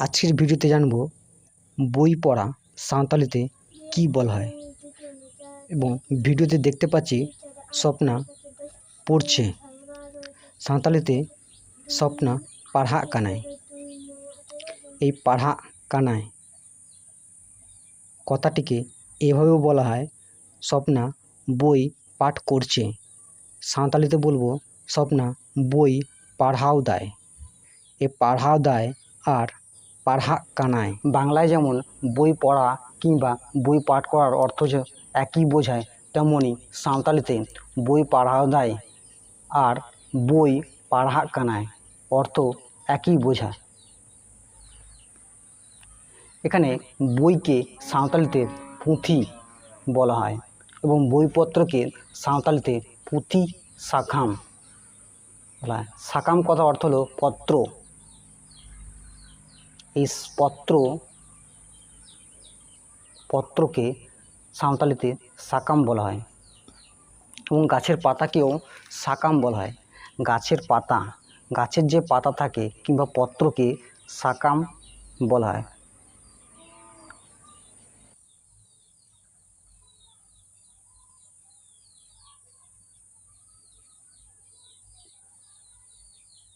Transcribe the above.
আজকের ভিডিওতে জানব বই পড়া সাঁওতালিতে কি বলা হয় এবং ভিডিওতে দেখতে পাচ্ছি স্বপ্না পড়ছে। সাঁওতালিতে স্বপ্না পাড়হাᱜ কানাই। এই পাড়হাগ কানাই কথাটিকে এভাবেও বলা হয় স্বপ্না বই পাঠ করছে। সাঁওতালিতে বলবো স্বপ্না বই পাড়হাও দায়। এ পাড়হাও দায় আর পাড়হাগ কানাই বাংলায় যেমন বই পড়া কিংবা বই পাঠ করার অর্থ যে একই বোঝায়, তেমনই সাঁওতালিতে বই পাড়হাও দায় আর বই পাড়হাগ কানাই অর্থ একই বোঝায়। এখানে বইকে সাঁওতালিতে পুঁথি বলা হয় এবং বইপত্রকে সাঁওতালিতে পুঁথি সাকাম বলা হয়। সাকাম কথা অর্থ হলো পত্র। এই পত্রকে সাঁওতালিতে সাকাম বলা হয় এবং গাছের পাতাকেও সাকাম বলা হয়। গাছের যে পাতা থাকে কিংবা পত্রকে সাকাম বলা হয়।